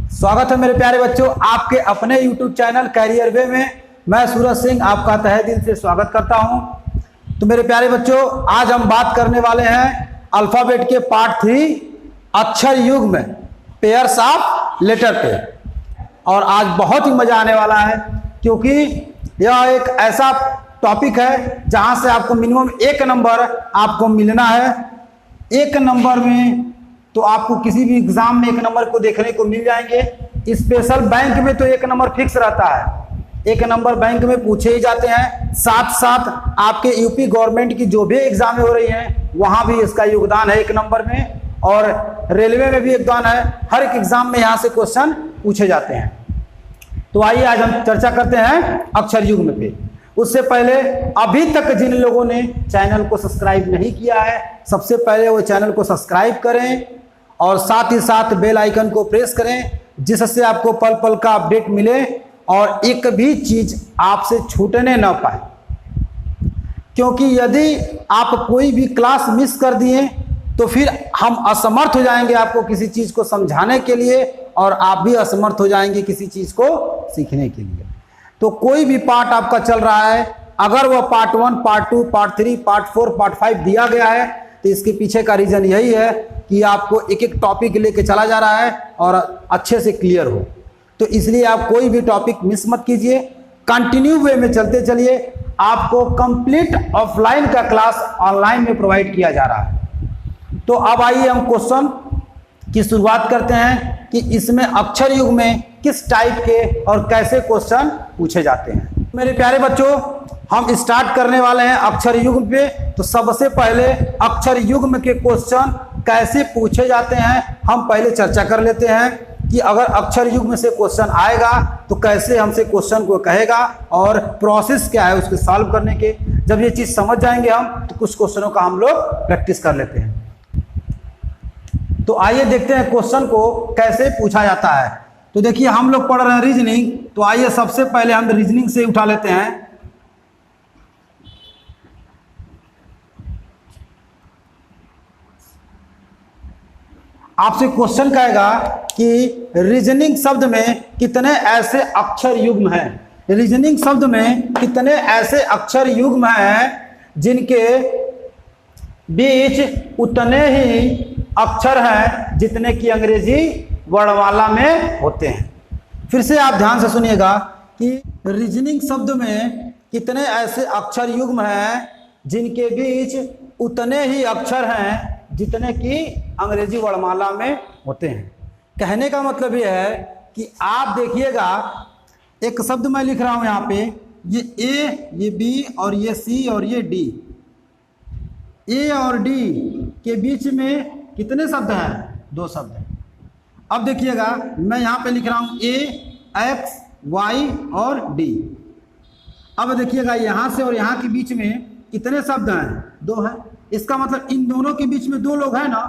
स्वागत है मेरे प्यारे बच्चों आपके अपने YouTube चैनल कैरियर वे में। मैं सूरज सिंह आपका तहे दिल से स्वागत करता हूं। तो मेरे प्यारे बच्चों, आज हम बात करने वाले हैं अल्फ़ाबेट के पार्ट 3 अक्षर युग्म पेयर्स ऑफ लेटर पे। और आज बहुत ही मज़ा आने वाला है क्योंकि यह एक ऐसा टॉपिक है जहां से आपको मिनिमम 1 नंबर आपको मिलना है। 1 नंबर में तो आपको किसी भी एग्जाम में 1 नंबर को देखने को मिल जाएंगे। स्पेशल बैंक में तो 1 नंबर फिक्स रहता है, 1 नंबर बैंक में पूछे ही जाते हैं। साथ साथ आपके यूपी गवर्नमेंट की जो भी एग्जामें हो रही हैं वहां भी इसका योगदान है 1 नंबर में, और रेलवे में भी योगदान है। हर एक एग्जाम में यहाँ से क्वेश्चन पूछे जाते हैं। तो आइए आज हम चर्चा करते हैं अक्षर युग्म पे। उससे पहले अभी तक जिन लोगों ने चैनल को सब्सक्राइब नहीं किया है, सबसे पहले वो चैनल को सब्सक्राइब करें और साथ ही साथ बेल आइकन को प्रेस करें, जिससे आपको पल पल का अपडेट मिले और एक भी चीज आपसे छूटने ना पाए। क्योंकि यदि आप कोई भी क्लास मिस कर दिए तो फिर हम असमर्थ हो जाएंगे आपको किसी चीज को समझाने के लिए, और आप भी असमर्थ हो जाएंगे किसी चीज को सीखने के लिए। तो कोई भी पार्ट आपका चल रहा है, अगर वह part 1, part 2, part 3, part 4, part 5 दिया गया है तो इसके पीछे का रीजन यही है कि आपको एक एक टॉपिक लेके चला जा रहा है और अच्छे से क्लियर हो। तो इसलिए आप कोई भी टॉपिक मिस मत कीजिए, कंटिन्यू वे में चलते चलिए। आपको कंप्लीट ऑफलाइन का क्लास ऑनलाइन में प्रोवाइड किया जा रहा है। तो अब आइए हम क्वेश्चन की शुरुआत करते हैं कि इसमें अक्षर युग्म में किस टाइप के और कैसे क्वेश्चन पूछे जाते हैं। मेरे प्यारे बच्चों, हम स्टार्ट करने वाले हैं अक्षर युग्म पे। तो सबसे पहले अक्षर युग्म के क्वेश्चन कैसे पूछे जाते हैं हम पहले चर्चा कर लेते हैं कि अगर अक्षर युग्म से क्वेश्चन आएगा तो कैसे हमसे क्वेश्चन को कहेगा और प्रोसेस क्या है उसके सॉल्व करने के। जब ये चीज समझ जाएंगे हम तो कुछ क्वेश्चनों का हम लोग प्रैक्टिस कर लेते हैं। तो आइए देखते हैं क्वेश्चन को कैसे पूछा जाता है। तो देखिए हम लोग पढ़ रहे हैं रीजनिंग, तो आइए सबसे पहले हम रीजनिंग से उठा लेते हैं। आपसे क्वेश्चन कहेगा कि रीजनिंग शब्द में कितने ऐसे अक्षर युग्म हैं। रीजनिंग शब्द में कितने ऐसे अक्षर युग्म हैं जिनके बीच उतने ही अक्षर हैं जितने कि अंग्रेजी वर्णमाला में होते हैं। फिर से आप ध्यान से सुनिएगा कि रीजनिंग शब्द में कितने ऐसे अक्षर युग्म हैं जिनके बीच उतने ही अक्षर हैं जितने कि अंग्रेजी वर्णमाला में होते हैं। कहने का मतलब यह है कि आप देखिएगा, एक शब्द मैं लिख रहा हूं यहाँ पे, ये ए, ये बी और ये सी और ये डी। ए और डी के बीच में कितने शब्द हैं? 2 शब्द हैं। अब देखिएगा मैं यहाँ पे लिख रहा हूँ ए, एक्स, वाई और डी। अब देखिएगा यहाँ से और यहाँ के बीच में कितने शब्द हैं? 2 हैं। इसका मतलब इन दोनों के बीच में 2 लोग हैं ना,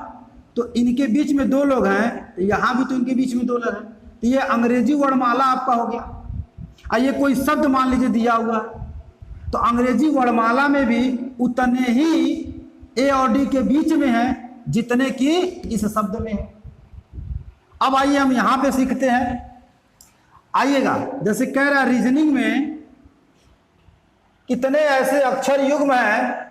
तो इनके बीच में 2 लोग हैं, यहाँ भी तो इनके बीच में 2 लोग हैं। तो ये अंग्रेजी वर्णमाला आपका हो गया। ये कोई शब्द मान लीजिए दिया हुआ है, तो अंग्रेजी वर्णमाला में भी उतने ही ए और डी के बीच में हैं जितने कि इस शब्द में है। अब आइए हम यहां पे सीखते हैं। आइएगा, जैसे कह रहा है रीजनिंग में कितने ऐसे अक्षर युग्म हैं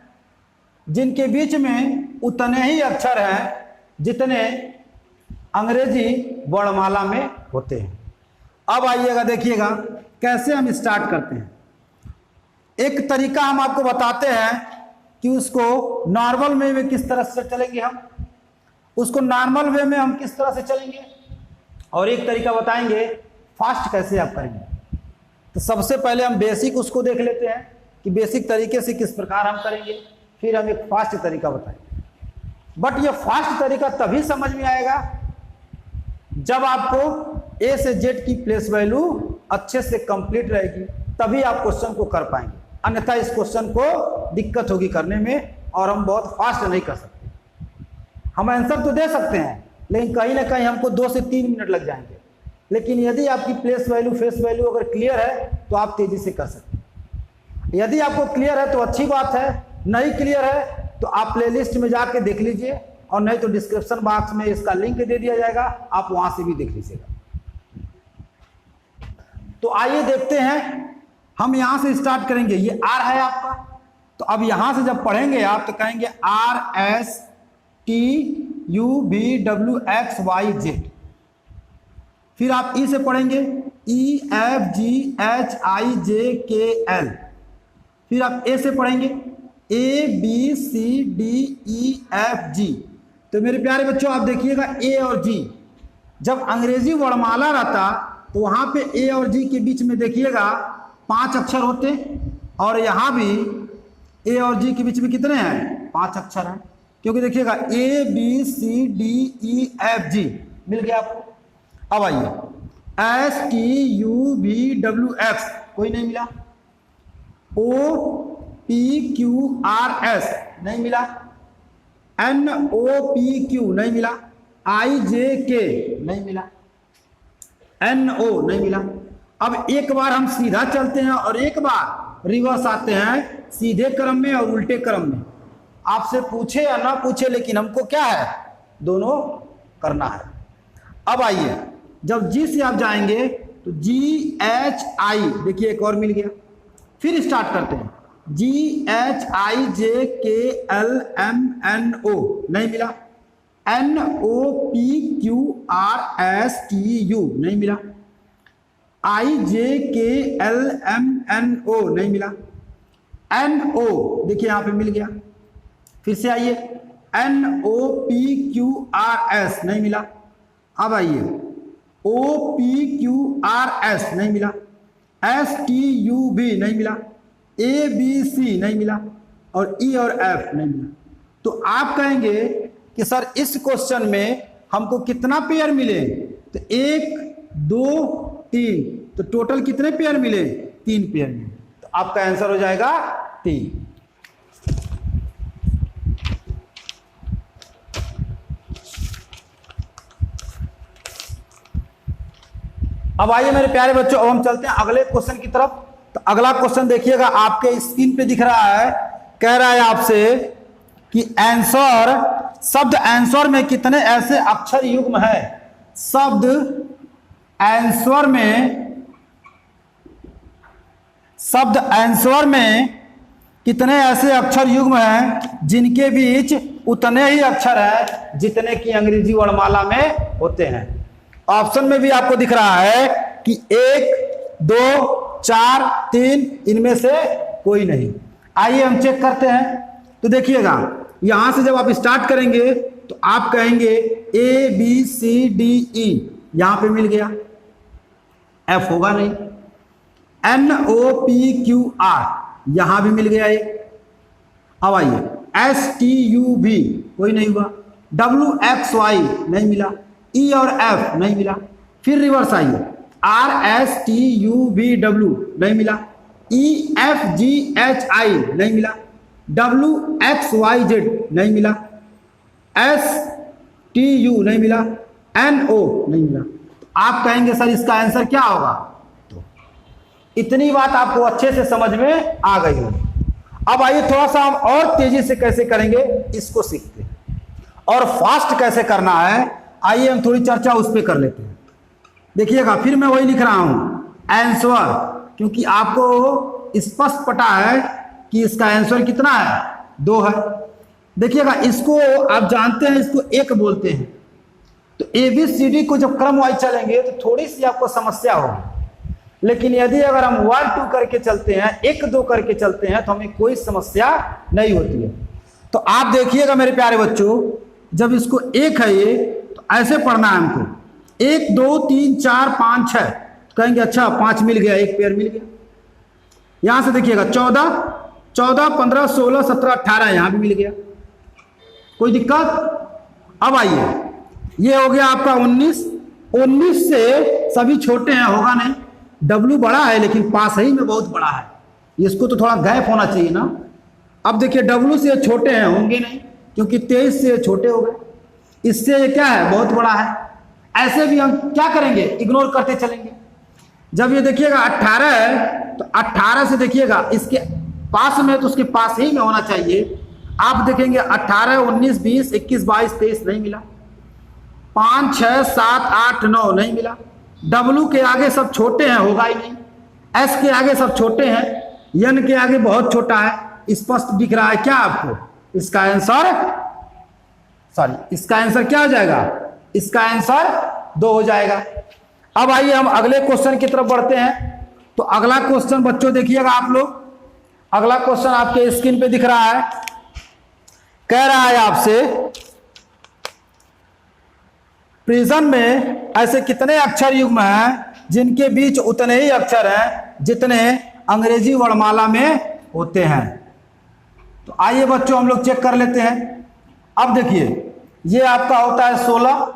जिनके बीच में उतने ही अक्षर हैं जितने अंग्रेजी वर्णमाला में होते हैं। अब आइएगा देखिएगा कैसे हम स्टार्ट करते हैं। एक तरीका हम आपको बताते हैं कि उसको नॉर्मल वे में किस तरह से चलेंगे हम, उसको नॉर्मल वे में हम किस तरह से चलेंगे, और एक तरीका बताएंगे फास्ट कैसे आप करेंगे। तो सबसे पहले हम बेसिक उसको देख लेते हैं कि बेसिक तरीके से किस प्रकार हम करेंगे, फिर हम एक फास्ट तरीका बताएंगे। बट ये फास्ट तरीका तभी समझ में आएगा जब आपको ए से जेड की प्लेस वैल्यू अच्छे से कंप्लीट रहेगी, तभी आप क्वेश्चन को कर पाएंगे। अन्यथा इस क्वेश्चन को दिक्कत होगी करने में और हम बहुत फास्ट नहीं कर सकते। हम आंसर तो दे सकते हैं लेकिन कहीं ना कहीं हमको 2 से 3 मिनट लग जाएंगे। लेकिन यदि आपकी प्लेस वैल्यू फेस वैल्यू अगर क्लियर है तो आप तेजी से कर सकते हैं। यदि आपको क्लियर है तो अच्छी बात है, नहीं क्लियर है तो आप प्लेलिस्ट में जाके देख लीजिए और नहीं तो डिस्क्रिप्शन बॉक्स में इसका लिंक दे दिया जाएगा, आप वहां से भी देख लीजिएगा। तो आइए देखते हैं, हम यहां से स्टार्ट करेंगे। ये आर है आपका, तो अब यहां से जब पढ़ेंगे आप तो कहेंगे R S T U V W X Y Z. फिर आप ई से पढ़ेंगे ई एफ जी एच आई जे के एल। फिर आप ए से पढ़ेंगे A B C D E F G. तो मेरे प्यारे बच्चों आप देखिएगा ए और जी, जब अंग्रेजी वर्णमाला रहता तो वहां पे ए और जी के बीच में देखिएगा 5 अक्षर होते, और यहां भी ए और जी के बीच में कितने हैं? 5 अक्षर हैं, क्योंकि देखिएगा A B C D E F G मिल गया आपको। अब आइए S T U V W X, कोई नहीं मिला। O P Q R S नहीं मिला। एन ओ पी क्यू नहीं मिला। आई जे के नहीं मिला। एन ओ नहीं मिला। अब एक बार हम सीधा चलते हैं और एक बार रिवर्स आते हैं, सीधे क्रम में और उल्टे क्रम में। आपसे पूछे या ना पूछे, लेकिन हमको क्या है? दोनों करना है। अब आइए, जब जी से आप जाएंगे तो जी एच आई, देखिए एक और मिल गया। फिर स्टार्ट करते हैं, जी एच आई जे के एल एम एन ओ नहीं मिला। N O P Q R S T U नहीं मिला। आई जे के एल एम एन ओ नहीं मिला। एन ओ देखिए यहां पे मिल गया। फिर से आइए, N O P Q R S नहीं मिला। अब आइए, O P Q R S नहीं मिला। एस टी यू भी नहीं मिला। ए बी सी नहीं मिला, और ई और एफ नहीं मिला। तो आप कहेंगे कि सर इस क्वेश्चन में हमको कितना पेयर मिले? तो 1 2 3, तो टोटल कितने पेयर मिले? 3 पेयर मिले। तो आपका आंसर हो जाएगा 3। अब आइए मेरे प्यारे बच्चों, अब हम चलते हैं अगले क्वेश्चन की तरफ। तो अगला क्वेश्चन देखिएगा, आपके स्क्रीन पे दिख रहा है। कह रहा है आपसे कि आंसर, शब्द आंसर में कितने ऐसे अक्षर युग्म है? शब्द आंसर में कितने ऐसे अक्षर युग्म हैं जिनके बीच उतने ही अक्षर हैं जितने की अंग्रेजी वर्णमाला में होते हैं? ऑप्शन में भी आपको दिख रहा है कि 1 2 4 3, इनमें से कोई नहीं। आइए हम चेक करते हैं। तो देखिएगा, यहां से जब आप स्टार्ट करेंगे तो आप कहेंगे ए बी सी डी ई, यहां पे मिल गया। एफ होगा नहीं। N O P Q R, यहां भी मिल गया एक। अब आइए, एस टी यू भी कोई नहीं हुआ। डब्ल्यू एक्स वाई नहीं मिला। ई और एफ नहीं मिला। फिर रिवर्स आइए, are S T U V W नहीं मिला। ई एफ जी एच आई नहीं मिला। डब्ल्यू एक्स वाई जेड नहीं मिला। एस टी यू नहीं मिला। एन ओ नहीं मिला। तो आप कहेंगे सर इसका आंसर क्या होगा? तो इतनी बात आपको अच्छे से समझ में आ गई होगी। अब आइए थोड़ा सा हम और तेजी से कैसे करेंगे इसको सीखते हैं, और फास्ट कैसे करना है आइए हम थोड़ी चर्चा उस पर कर लेते हैं। देखिएगा, फिर मैं वही लिख रहा हूं आंसर, क्योंकि आपको स्पष्ट पता है कि इसका आंसर कितना है? 2 है। देखिएगा, इसको आप जानते हैं, इसको 1 बोलते हैं। तो ABCD को जब क्रम वाइज चलेंगे तो थोड़ी सी आपको समस्या होगी, लेकिन यदि अगर हम 1 2 करके चलते हैं, 1 2 करके चलते हैं, तो हमें कोई समस्या नहीं होती है। तो आप देखिएगा मेरे प्यारे बच्चों, जब इसको 1 है ये, तो ऐसे पढ़ना है हमको 1 2 3 4 5 6, कहेंगे अच्छा 5 मिल गया, 1 पेयर मिल गया। यहां से देखिएगा 14 15 16 17 18, यहां भी मिल गया, कोई दिक्कत? अब आइए, ये हो गया आपका 19 से सभी छोटे हैं, होगा नहीं। डब्ल्यू बड़ा है लेकिन पास ही में बहुत बड़ा है, इसको तो थोड़ा गैप होना चाहिए ना। अब देखिए डब्ल्यू से छोटे हैं, होंगे नहीं, क्योंकि 23 से छोटे हो गए। इससे ये क्या है? बहुत बड़ा है। ऐसे भी हम क्या करेंगे? इग्नोर करते चलेंगे। जब ये देखिएगा 18 है, तो 18 से देखिएगा इसके पास में, तो उसके पास ही में होना चाहिए। आप देखेंगे 18 19 20 21 22 23 नहीं मिला। 5 6 7 8 9 नहीं मिला। W के आगे सब छोटे हैं, होगा ही नहीं। S के आगे सब छोटे हैं, N के आगे बहुत छोटा है। स्पष्ट दिख रहा है क्या आपको? इसका आंसर क्या हो जाएगा? इसका आंसर 2 हो जाएगा। अब आइए हम अगले क्वेश्चन की तरफ बढ़ते हैं। तो अगला क्वेश्चन बच्चों देखिएगा आप लोग, अगला क्वेश्चन आपके स्क्रीन पे दिख रहा है। कह रहा है आपसे, प्रिज्म में ऐसे कितने अक्षर युग्म हैं जिनके बीच उतने ही अक्षर हैं जितने अंग्रेजी वर्णमाला में होते हैं? तो आइए बच्चों हम लोग चेक कर लेते हैं। अब देखिए, ये आपका होता है 16,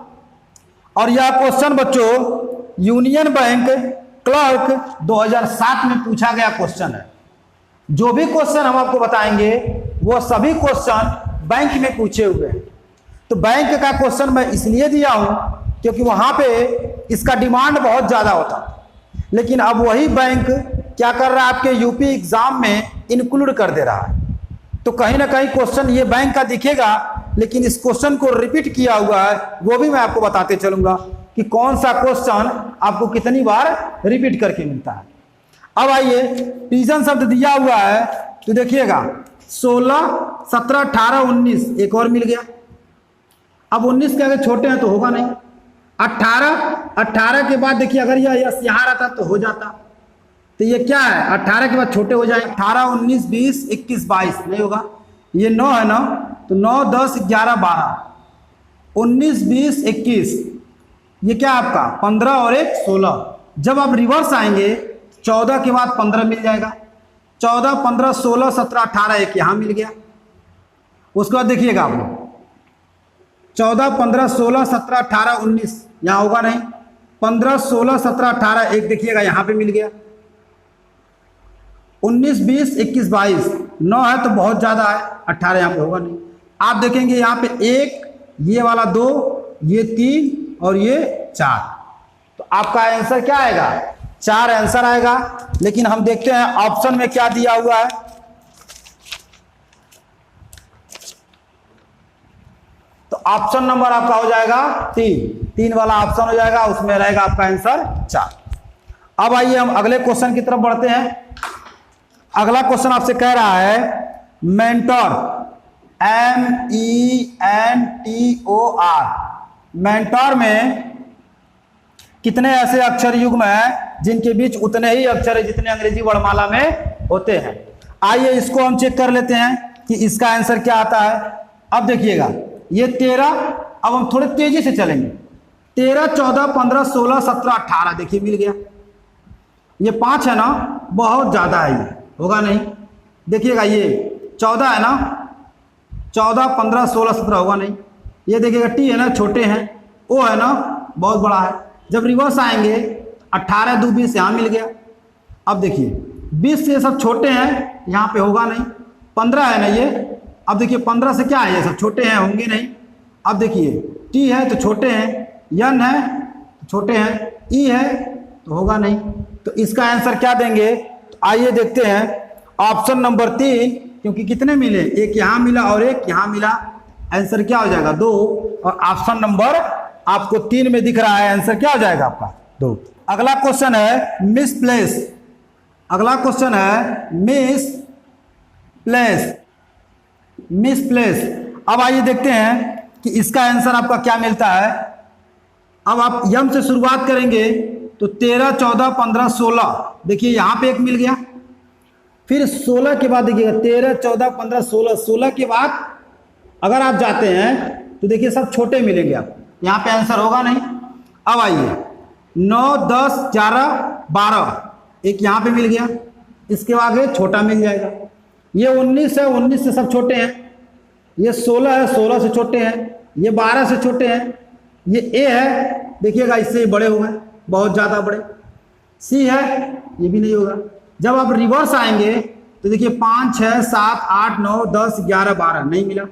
और यह क्वेश्चन बच्चों यूनियन बैंक क्लर्क 2007 में पूछा गया क्वेश्चन है। जो भी क्वेश्चन हम आपको बताएंगे वो सभी क्वेश्चन बैंक में पूछे हुए हैं। तो बैंक का क्वेश्चन मैं इसलिए दिया हूं क्योंकि वहां पे इसका डिमांड बहुत ज्यादा होता है, लेकिन अब वही बैंक क्या कर रहा है, आपके यूपी एग्जाम में इंक्लूड कर दे रहा है। तो कहीं ना कहीं क्वेश्चन ये बैंक का दिखेगा, लेकिन इस क्वेश्चन को रिपीट किया हुआ है, वो भी मैं आपको बताते चलूंगा कि कौन सा क्वेश्चन आपको कितनी बार रिपीट करके मिलता है। अब आइए, प्रिज्म शब्द दिया हुआ है तो देखिएगा 16, 17, 18, 19, एक और मिल गया। अब 19 के आगे छोटे हैं तो होगा नहीं। 18 के बाद देखिए, अगर यह यस यहाँ रहता तो हो जाता। तो ये क्या है, 18 के बाद छोटे हो जाए, 18, 19, 20, 21, 22 नहीं होगा। ये 9 है ना, तो 9, 10, 11, 12, 19, 20, 21, ये क्या आपका 15 और 1 16। जब आप रिवर्स आएंगे 14 के बाद 15 मिल जाएगा। 14, 15, 16, 17, 18, एक यहाँ मिल गया। उसके बाद देखिएगा आप लोग 14, 15, 16, 17, 18, 19 यहाँ होगा नहीं। 15, 16, 17, 18, एक देखिएगा यहाँ पे मिल गया। 19, 20, 21, 22, 9 है तो बहुत ज़्यादा है, 18 यहाँ पे होगा नहीं। आप देखेंगे यहाँ पे 1, ये वाला 2, ये 3 और ये 4। तो आपका आंसर क्या आएगा? 4 आंसर आएगा। लेकिन हम देखते हैं ऑप्शन में क्या दिया हुआ है। तो ऑप्शन नंबर आपका हो जाएगा 3 वाला ऑप्शन हो जाएगा, उसमें रहेगा आपका आंसर 4। अब आइए हम अगले क्वेश्चन की तरफ बढ़ते हैं। अगला क्वेश्चन आपसे कह रहा है मेंटोर, MENTOR, मेंटोर में कितने ऐसे अक्षर युग्म हैं जिनके बीच उतने ही अक्षर है जितने अंग्रेजी वर्णमाला में होते हैं? आइए इसको हम चेक कर लेते हैं कि इसका आंसर क्या आता है। अब देखिएगा ये 13, अब हम थोड़े तेजी से चलेंगे। 13, 14, 15, 16, 17, 18, देखिए मिल गया। ये 5 है ना, बहुत ज्यादा है, ये होगा नहीं। देखिएगा ये 14 है ना, 14, 15, 16, 17 होगा नहीं। ये देखिएगा T है ना, छोटे हैं। O है ना, बहुत बड़ा है। जब रिवर्स आएंगे 18, 2, 20 यहाँ मिल गया। अब देखिए 20 से सब छोटे हैं, यहाँ पे होगा नहीं। 15 है ना ये, अब देखिए 15 से क्या है, ये सब छोटे हैं, होंगे नहीं। अब देखिए T है तो छोटे हैं, N है तो छोटे हैं, E है तो होगा नहीं। तो इसका आंसर क्या देंगे? तो आइए देखते हैं ऑप्शन नंबर 3, क्योंकि कितने मिले, एक यहाँ मिला और एक यहाँ मिला। आंसर क्या हो जाएगा? 2। और ऑप्शन नंबर आपको 3 में दिख रहा है, आंसर क्या हो जाएगा आपका? 2। अगला क्वेश्चन है मिस प्लेस। अगला क्वेश्चन है मिस प्लेस। अब आइए देखते हैं कि इसका आंसर आपका क्या मिलता है। अब आप यम से शुरुआत करेंगे तो 13, 14, 15, 16, देखिए यहाँ पे एक मिल गया। फिर 16 के बाद देखिएगा 13, 14, 15, 16, 16 के बाद अगर आप जाते हैं तो देखिए सब छोटे मिलेंगे आपको, यहाँ पे आंसर होगा नहीं। अब आइए 9, 10, 11, 12, एक यहाँ पे मिल गया। इसके आगे छोटा मिल जाएगा। ये 19 है, 19 से सब छोटे हैं। ये 16 है, 16 से छोटे हैं। ये 12 से छोटे हैं। ये A है, देखिएगा इससे बड़े हो गए, बहुत ज़्यादा बड़े। C है, ये भी नहीं होगा। जब आप रिवर्स आएंगे तो देखिए 5, 6, 7, 8, 9, 10, 11, 12 नहीं मिला।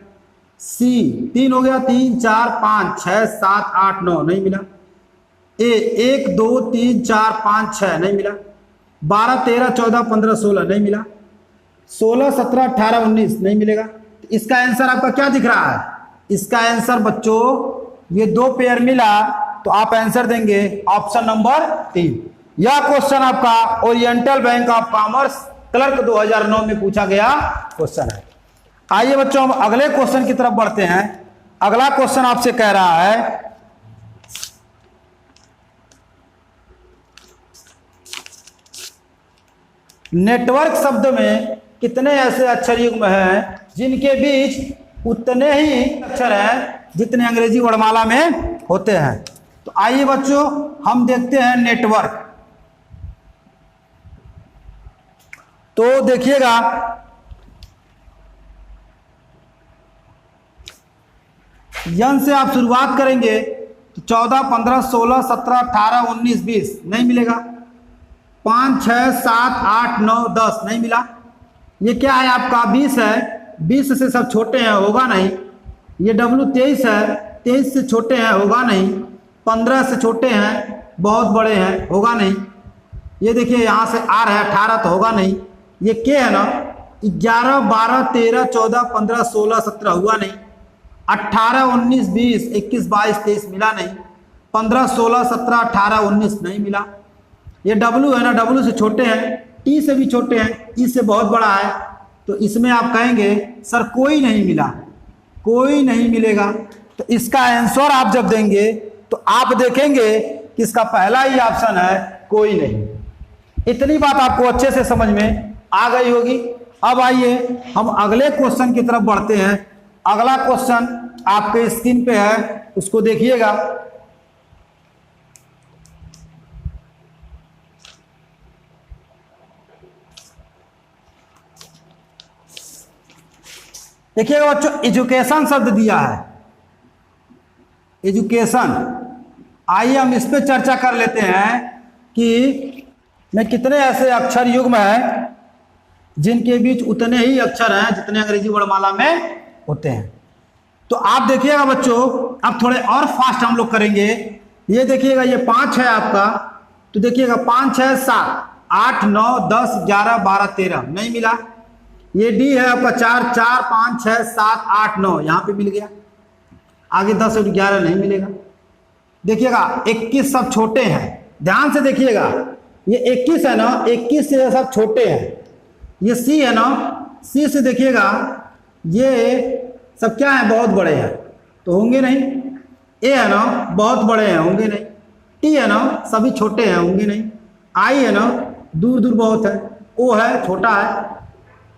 C 3 हो गया, 3, 4, 5, 6, 7, 8, 9 नहीं मिला। A 1, 2, 3, 4, 5, 6 नहीं मिला। 12, 13, 14, 15, 16 नहीं मिला। 16, 17, 18, 19 नहीं मिलेगा। तो इसका आंसर आपका क्या दिख रहा है? इसका आंसर बच्चों ये 2 पेयर मिला तो आप आंसर देंगे ऑप्शन नंबर 3। यह क्वेश्चन आपका oriental bank of commerce clerk 2009 में पूछा गया क्वेश्चन है। आइए बच्चों हम अगले क्वेश्चन की तरफ बढ़ते हैं। अगला क्वेश्चन आपसे कह रहा है नेटवर्क शब्द में कितने ऐसे अक्षर युग्म हैं जिनके बीच उतने ही अक्षर हैं जितने अंग्रेजी वर्णमाला में होते हैं। तो आइए बच्चों हम देखते हैं नेटवर्क। तो देखिएगा यन से आप शुरुआत करेंगे तो 14, 15, 16, 17, 18, 19, 20 नहीं मिलेगा। 5, 6, 7, 8, 9, 10 नहीं मिला। ये क्या है आपका 20 है, 20 से सब छोटे हैं, होगा नहीं। ये W 23 है, 23 से छोटे हैं, होगा नहीं। 15 से छोटे हैं, बहुत बड़े हैं, होगा नहीं। ये देखिए यहाँ से R है 18 तो होगा नहीं। ये K है ना 11, 12, 13, 14, 15, 16, 17 हुआ नहीं। 18, 19, 20, 21, 22, 23 मिला नहीं। 15, 16, 17, 18, 19 नहीं मिला। ये W है ना W से छोटे हैं, T से भी छोटे हैं, E से बहुत बड़ा है। तो इसमें आप कहेंगे सर कोई नहीं मिला, कोई नहीं मिलेगा। तो इसका आंसर आप जब देंगे तो आप देखेंगे कि इसका पहला ही ऑप्शन है कोई नहीं। इतनी बात आपको अच्छे से समझ में आ गई होगी। अब आइए हम अगले क्वेश्चन की तरफ बढ़ते हैं। अगला क्वेश्चन आपके स्क्रीन पे है, उसको देखिएगा। देखिएगा बच्चों एजुकेशन शब्द दिया है, एजुकेशन। आइए हम इस पे चर्चा कर लेते हैं कि में कितने ऐसे अक्षर युग्म हैं जिनके बीच उतने ही अक्षर हैं जितने अंग्रेजी वर्णमाला में होते हैं। तो आप देखिएगा बच्चों अब थोड़े और फास्ट हम लोग करेंगे। ये देखिएगा ये 5 है आपका, तो देखिएगा 5, 6, 7, 8, 9, 10, 11, 12, 13 नहीं मिला। ये D है आपका 4, 4, 5, 6, 7, 8, 9 यहाँ पे मिल गया। आगे 10 और 11 नहीं मिलेगा। देखिएगा 21 सब छोटे हैं, ध्यान से देखिएगा। ये 21 है ना, 21 से सब छोटे हैं। ये C है ना, C से देखिएगा ये सब क्या है बहुत बड़े हैं तो होंगे नहीं। A है ना बहुत बड़े हैं, होंगे नहीं। T है ना सभी छोटे हैं, होंगे नहीं। I है ना दूर दूर बहुत है। O है छोटा है,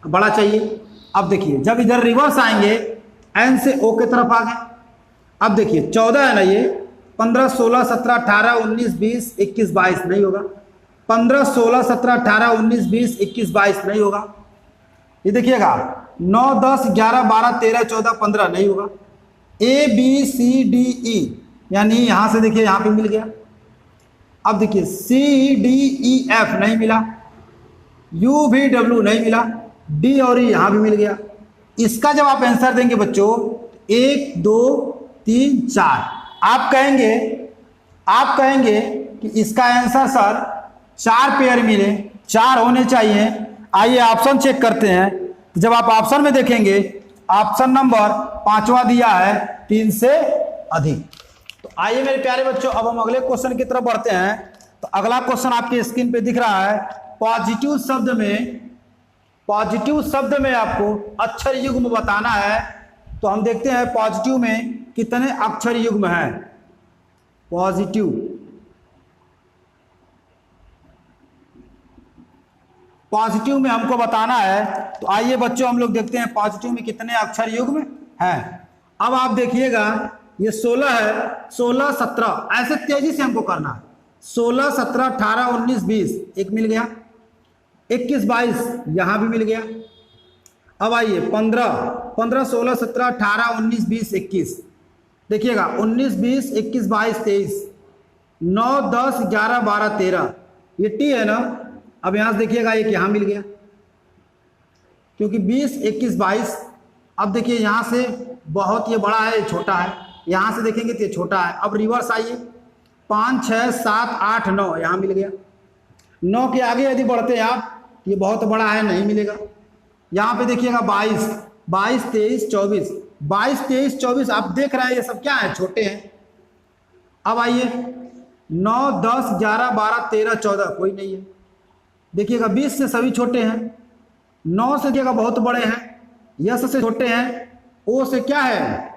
बड़ा चाहिए। अब देखिए जब इधर रिवर्स आएंगे N से O के तरफ आ गए। अब देखिए 14 है ना, ये 15, 16, 17, 18, 19, 20, 21, 22 नहीं होगा। 15, 16, 17, 18, 19, 20, 21, 22 नहीं होगा। ये देखिएगा 9, 10, 11, 12, 13, 14, 15 नहीं होगा। A B C D E यानी यहाँ से देखिए यहाँ पे मिल गया। अब देखिए C D E F नहीं मिला। U V W नहीं मिला। D और E यहाँ भी मिल गया। इसका जब आप आंसर देंगे बच्चों 1, 2, 3, 4 आप कहेंगे कि इसका आंसर सर 4 पेयर मिले, 4 होने चाहिए। आइए ऑप्शन चेक करते हैं। जब आप ऑप्शन में देखेंगे ऑप्शन नंबर 5वां दिया है 3 से अधिक। तो आइए मेरे प्यारे बच्चों अब हम अगले क्वेश्चन की तरफ बढ़ते हैं। तो अगला क्वेश्चन आपकी स्क्रीन पे दिख रहा है। पॉजिटिव शब्द में आपको अक्षर युग्म बताना है। तो हम देखते हैं पॉजिटिव में कितने अक्षर युग्म हैं। पॉजिटिव में हमको बताना है। तो आइए बच्चों हम लोग देखते हैं पॉजिटिव में कितने अक्षर युग्म हैं। अब आप देखिएगा ये 16 है, 16, 17 ऐसे तेजी से हमको करना है। 16, 17, 18, 19, 20 एक मिल गया। 21, 22 यहाँ भी मिल गया। अब आइए 15, 16, 17, 18, 19, 20, 21 देखिएगा 19, 20, 21, 22, 23 9, 10, 11, 12, 13 ये T है ना। अब यहाँ से देखिएगा एक यहाँ मिल गया क्योंकि 20, 21, 22। अब देखिए यहाँ से बहुत ये बड़ा है, ये छोटा है। यहाँ से देखेंगे तो ये छोटा है। अब रिवर्स आइए 5, 6, 7, 8, 9 यहाँ मिल गया। 9 के आगे यदि बढ़ते हैं आप ये बहुत बड़ा है, नहीं मिलेगा। यहाँ पे देखिएगा 22, 23, 24 22, 23, 24 आप देख रहे हैं ये सब क्या है, छोटे हैं। अब आइए 9, 10, 11, 12, 13, 14 कोई नहीं है। देखिएगा 20 से सभी छोटे हैं, 9 से देखिएगा बहुत बड़े हैं, यस से छोटे हैं, ओ से क्या है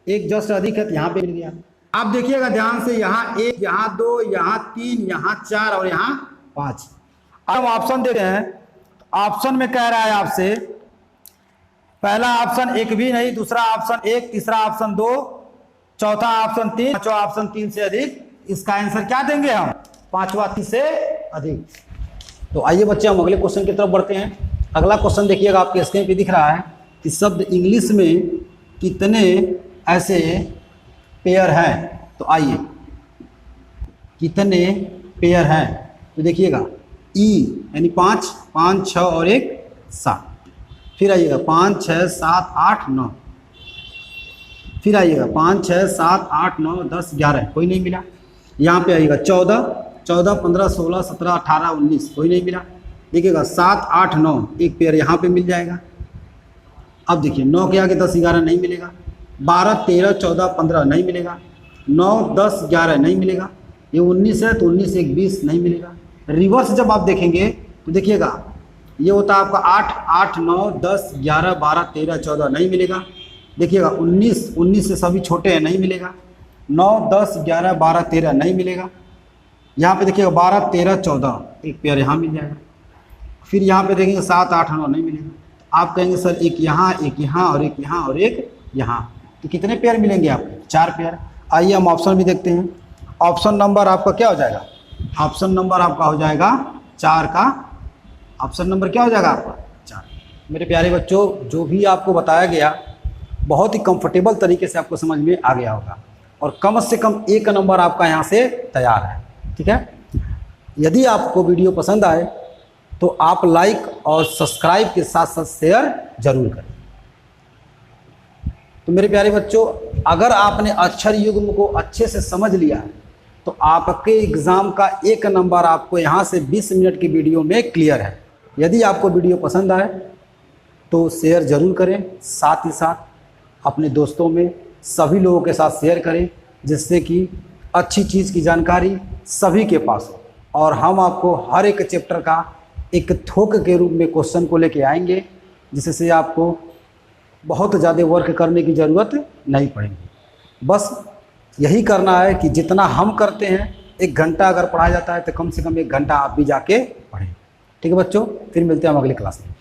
एक जस्ट अधिक है, तो यहाँ पे मिल गया। आप देखिएगा ध्यान से, यहाँ 1, यहाँ 2, यहाँ 3, यहाँ 4 और यहाँ 5। अब हम ऑप्शन देते हैं। ऑप्शन में कह रहा है आपसे पहला ऑप्शन 1 भी नहीं, दूसरा ऑप्शन 1, तीसरा ऑप्शन 2, चौथा ऑप्शन 3, पांचवा ऑप्शन 3 से अधिक। इसका आंसर क्या देंगे हम? पांचवा 3 से अधिक। तो आइए बच्चे हम अगले क्वेश्चन की तरफ बढ़ते हैं। अगला क्वेश्चन देखिएगा आपके स्क्रीन पे दिख रहा है कि शब्द इंग्लिश में कितने ऐसे पेयर हैं। तो आइए कितने पेयर हैं, तो देखिएगा ई यानी 5, 5, 6 और 1, 7। फिर आइएगा 5, 6, 7, 8, 9। फिर आइएगा 5, 6, 7, 8, 9, 10, 11 कोई नहीं मिला। यहाँ पे आइएगा 14, 15, 16, 17, 18, 19 कोई नहीं मिला। देखिएगा 7, 8, 9 एक पेयर यहाँ पे मिल जाएगा। अब देखिए 9 के आगे 10, 11 नहीं मिलेगा। 12, 13, 14, 15 नहीं मिलेगा। 9, 10, 11 नहीं मिलेगा। ये 19 है तो 19, 1, 20 नहीं मिलेगा। रिवर्स जब आप देखेंगे तो देखिएगा ये होता है आपका 8, 8, 9, 10, 11, 12, 13, 14 नहीं मिलेगा। देखिएगा 19 से सभी छोटे हैं, नहीं मिलेगा। 9, 10, 11, 12, 13 नहीं मिलेगा। यहाँ पे देखिएगा 12, 13, 14 एक पेयर यहाँ मिल जाएगा। फिर यहाँ पे देखेंगे 7, 8, 9 नहीं मिलेगा। आप कहेंगे सर एक यहाँ, एक यहाँ और एक यहाँ और एक यहाँ, तो कितने पेयर मिलेंगे आपको? 4 पेयर। आइए हम ऑप्शन भी देखते हैं। ऑप्शन नंबर आपका क्या हो जाएगा? ऑप्शन नंबर आपका हो जाएगा 4 का। ऑप्शन नंबर क्या हो जाएगा आपका? 4। मेरे प्यारे बच्चों, जो भी आपको बताया गया बहुत ही कंफर्टेबल तरीके से आपको समझ में आ गया होगा और कम से कम 1 नंबर आपका यहाँ से तैयार है। ठीक है, यदि आपको वीडियो पसंद आए तो आप लाइक और सब्सक्राइब के साथ साथ शेयर जरूर करें। तो मेरे प्यारे बच्चों, अगर आपने अक्षर युग्म को अच्छे से समझ लिया है तो आपके एग्ज़ाम का 1 नंबर आपको यहाँ से 20 मिनट की वीडियो में क्लियर है। यदि आपको वीडियो पसंद आए तो शेयर ज़रूर करें, साथ ही साथ अपने दोस्तों में सभी लोगों के साथ शेयर करें, जिससे कि अच्छी चीज़ की जानकारी सभी के पास हो और हम आपको हर एक चैप्टर का एक थोक के रूप में क्वेश्चन को लेके आएंगे, जिससे आपको बहुत ज़्यादा वर्क करने की ज़रूरत नहीं पड़ेगी। बस यही करना है कि जितना हम करते हैं, 1 घंटा अगर पढ़ाया जाता है तो कम से कम 1 घंटा आप भी जाके पढ़ें। ठीक है बच्चों, फिर मिलते हैं हम अगली क्लास में।